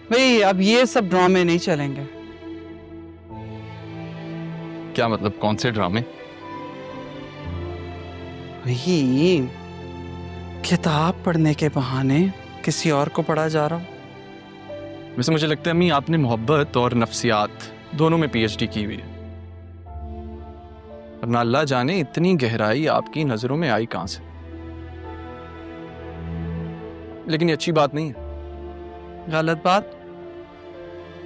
भाई अब ये सब ड्रामे नहीं चलेंगे। क्या मतलब, कौन से ड्रामे? वही किताब पढ़ने के बहाने किसी और को पढ़ा जा रहा हूँ। वैसे मुझे लगता है अम्मी आपने मोहब्बत और नफ्सियात दोनों में पीएचडी की हुई है, और ना अल्लाह जाने इतनी गहराई आपकी नजरों में आई कहां से। लेकिन ये अच्छी बात नहीं है। गलत बात?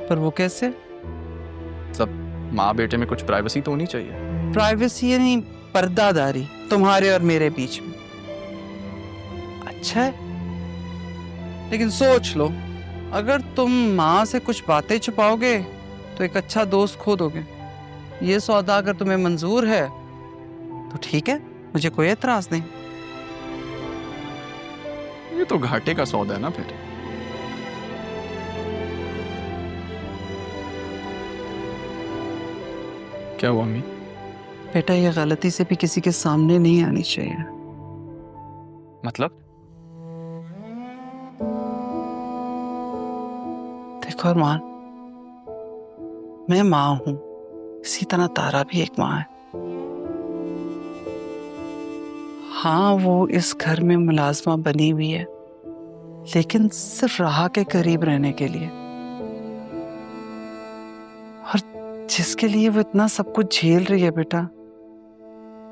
पर वो कैसे? सब माँ बेटे में कुछ प्राइवेसी तो होनी चाहिए। प्राइवेसी यानी पर्दादारी तुम्हारे और मेरे बीच में। अच्छा है, लेकिन सोच लो, अगर तुम माँ से कुछ बातें छुपाओगे तो एक अच्छा दोस्त खो दोगे। ये सौदा अगर तुम्हें मंजूर है तो ठीक है, मुझे कोई एतराज नहीं। ये तो घाटे का सौदा है ना फिर। क्या हुआ अम्मी? बेटा, ये गलती से भी किसी के सामने नहीं आनी चाहिए। मतलब? देखो अरमान, मैं माँ हूं, इसी तरह तारा भी एक माँ है। हाँ, वो इस घर में मुलाजमा बनी हुई है, लेकिन सिर्फ राहा के करीब रहने के लिए। और जिसके लिए वो इतना सब कुछ झेल रही है बेटा,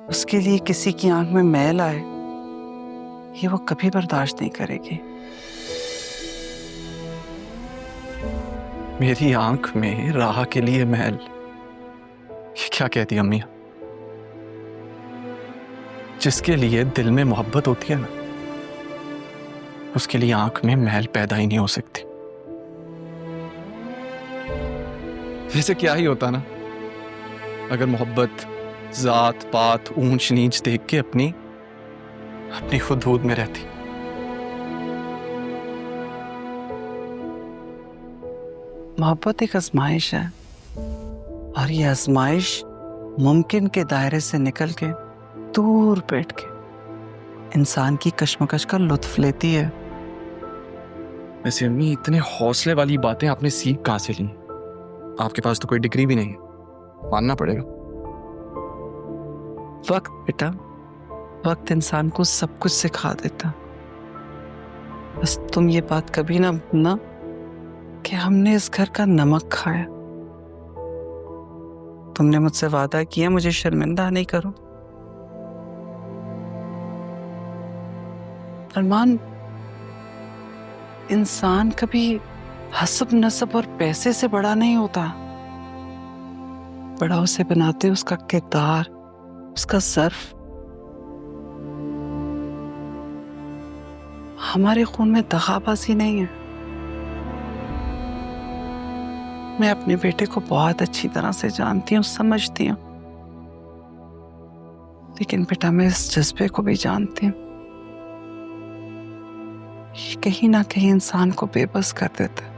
उसके लिए किसी की आंख में मैल आए, ये वो कभी बर्दाश्त नहीं करेगी। मेरी आंख में राह के लिए मैल? ये क्या कहती अम्मी? जिसके लिए दिल में मोहब्बत होती है ना, उसके लिए आंख में मैल पैदा ही नहीं हो सकती। वैसे क्या ही होता ना अगर मोहब्बत जात पात ऊंच नीच देख के अपनी खुद हूद में रहती। मोहब्बत एक आजमाइश है, और ये आजमाइश मुमकिन के दायरे से निकल के दूर बैठ के इंसान की कश्मकश का लुत्फ लेती है। वैसे अम्मी, इतने हौसले वाली बातें आपने सीख कहां से ली? आपके पास तो कोई डिग्री भी नहीं है, मानना पड़ेगा। वक्त बेटा, वक्त इंसान को सब कुछ सिखा देता। बस तुम ये बात कभी ना भूलना कि हमने इस घर का नमक खाया। तुमने मुझसे वादा किया मुझे शर्मिंदा नहीं करो। अरमान, इंसान कभी हसब नसब और पैसे से बड़ा नहीं होता। बड़ा उसे बनाते उसका किरदार, उसका सर्फ। हमारे खून में दगाबाजी नहीं है। मैं अपने बेटे को बहुत अच्छी तरह से जानती हूँ, समझती हूँ, लेकिन बेटा मैं इस जज्बे को भी जानती हूँ। ये कहीं ना कहीं इंसान को बेबस कर देता है।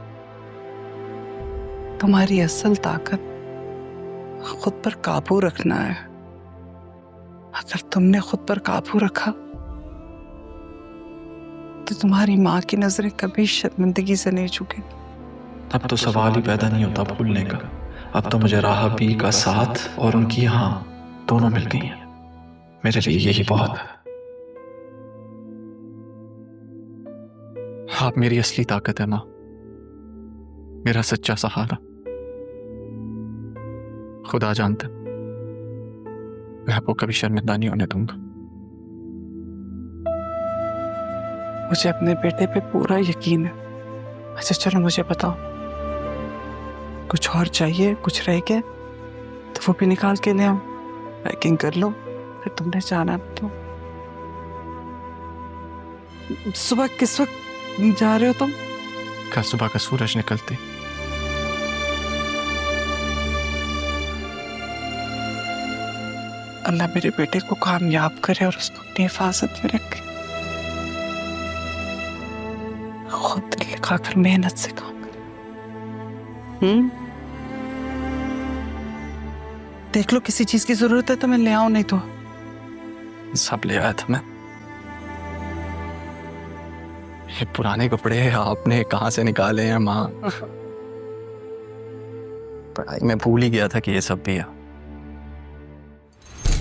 तुम्हारी असल ताकत खुद पर काबू रखना है। अगर तुमने खुद पर काबू रखा तो तुम्हारी माँ की नजरें कभी शर्मिंदगी से नहीं झुकेंगी। अब तो सवाल ही पैदा नहीं होता भूलने का। अब तो मुझे राह बी का साथ और उनकी हाँ दोनों मिल गई हैं। मेरे लिए यही बहुत है। आप मेरी असली ताकत है माँ, मेरा सच्चा सहारा। खुदा जानता मैं आपको कभी शर्मिंदा नहीं होने दूंगा। मुझे अपने बेटे पे पूरा यकीन है। अच्छा चलो मुझे बताओ, कुछ और चाहिए? कुछ रह गया तो वो भी निकाल के ले आओ, पैकिंग कर लो, फिर तुमने जाना तो। सुबह किस वक्त जा रहे हो तुम? कल सुबह का सूरज निकलते। अल्लाह मेरे बेटे को कामयाब करे और उसको अपनी हिफाजत में रखे। खुद दिल लगाकर मेहनत से काम करे। देख लो किसी चीज की जरूरत है तो मैं ले आऊं, नहीं तो सब ले आया था मैं। ये पुराने कपड़े आपने कहाँ से निकाले हैं माँ? पढ़ाई में भूल ही गया था कि ये सब भी है।